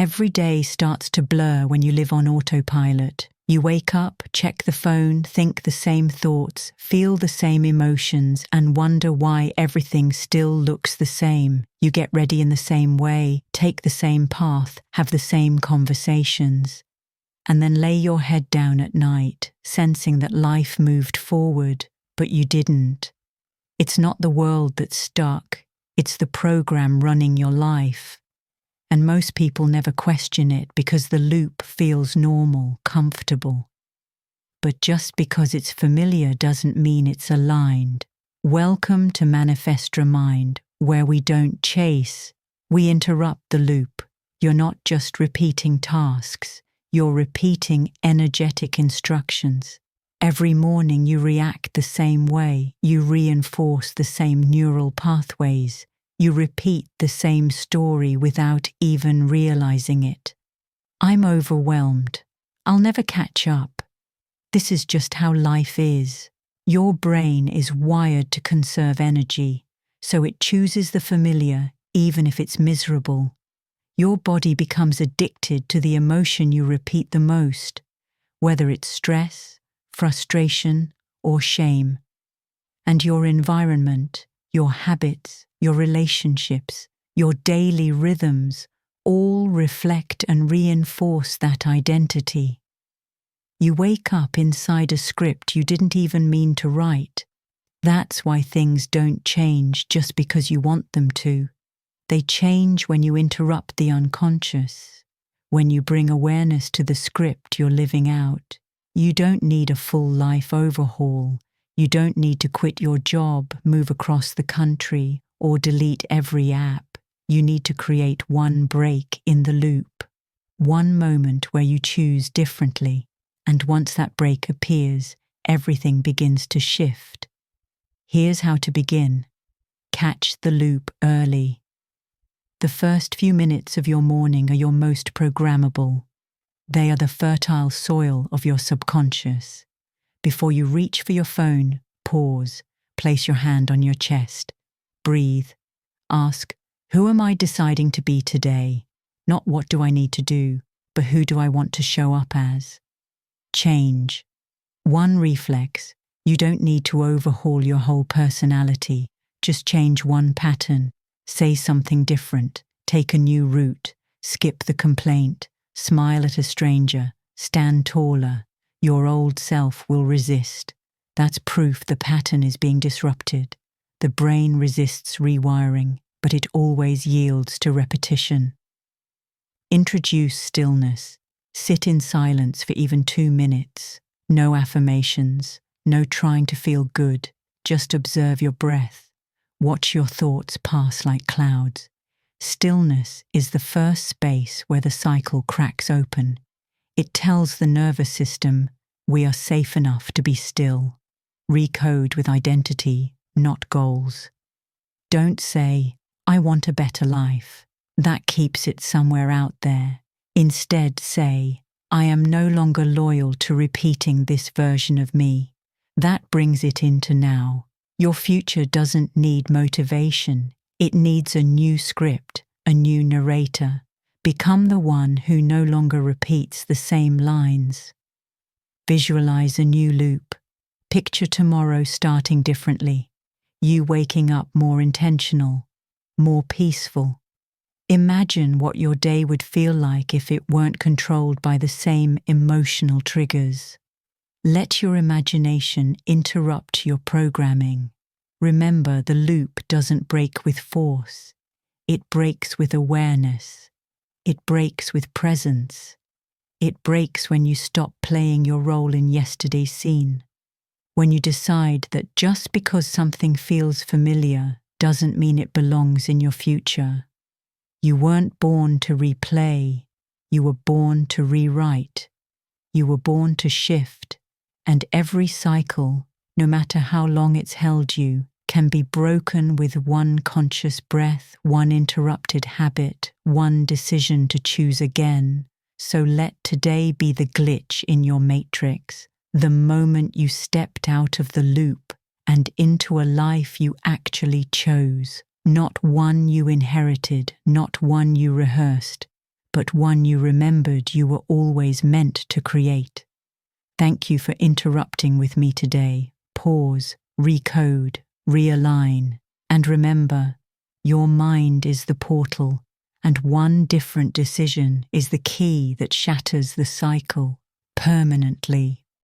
Every day starts to blur when you live on autopilot. You wake up, check the phone, think the same thoughts, feel the same emotions, and wonder why everything still looks the same. You get ready in the same way, take the same path, have the same conversations, and then lay your head down at night, sensing that life moved forward, but you didn't. It's not the world that's stuck, it's the program running your life. And most people never question it because the loop feels normal, comfortable. But just because it's familiar doesn't mean it's aligned. Welcome to Manifestramind, where we don't chase, we interrupt the loop. You're not just repeating tasks, you're repeating energetic instructions. Every morning you react the same way, you reinforce the same neural pathways. You repeat the same story without even realizing it. I'm overwhelmed. I'll never catch up. This is just how life is. Your brain is wired to conserve energy, so it chooses the familiar even if it's miserable. Your body becomes addicted to the emotion you repeat the most, whether it's stress, frustration, or shame. And your environment, your habits, your relationships, your daily rhythms, all reflect and reinforce that identity. You wake up inside a script you didn't even mean to write. That's why things don't change just because you want them to. They change when you interrupt the unconscious, when you bring awareness to the script you're living out. You don't need a full life overhaul. You don't need to quit your job, move across the country, or delete every app. You need to create one break in the loop, one moment where you choose differently, and once that break appears, everything begins to shift. Here's how to begin. Catch the loop early. The first few minutes of your morning are your most programmable. They are the fertile soil of your subconscious. Before you reach for your phone, pause, place your hand on your chest. Breathe. Ask, who am I deciding to be today? Not what do I need to do, but who do I want to show up as? Change. One reflex. You don't need to overhaul your whole personality. Just change one pattern. Say something different. Take a new route. Skip the complaint. Smile at a stranger. Stand taller. Your old self will resist. That's proof the pattern is being disrupted. The brain resists rewiring, but it always yields to repetition. Introduce stillness. Sit in silence for even 2 minutes. No affirmations, no trying to feel good. Just observe your breath. Watch your thoughts pass like clouds. Stillness is the first space where the cycle cracks open. It tells the nervous system, we are safe enough to be still. Recode with identity, not goals. Don't say, I want a better life. That keeps it somewhere out there. Instead say, I am no longer loyal to repeating this version of me. That brings it into now. Your future doesn't need motivation. It needs a new script, a new narrator. Become the one who no longer repeats the same lines. Visualize a new loop. Picture tomorrow starting differently. You waking up more intentional, more peaceful. Imagine what your day would feel like if it weren't controlled by the same emotional triggers. Let your imagination interrupt your programming. Remember, the loop doesn't break with force. It breaks with awareness. It breaks with presence. It breaks when you stop playing your role in yesterday's scene. When you decide that just because something feels familiar doesn't mean it belongs in your future. You weren't born to replay. You were born to rewrite. You were born to shift. And every cycle, no matter how long it's held you, can be broken with one conscious breath, one interrupted habit, one decision to choose again. So let today be the glitch in your matrix, the moment you stepped out of the loop and into a life you actually chose, not one you inherited, not one you rehearsed, but one you remembered you were always meant to create. Thank you for interrupting with me today. Pause, recode, realign, and remember, your mind is the portal, and one different decision is the key that shatters the cycle permanently.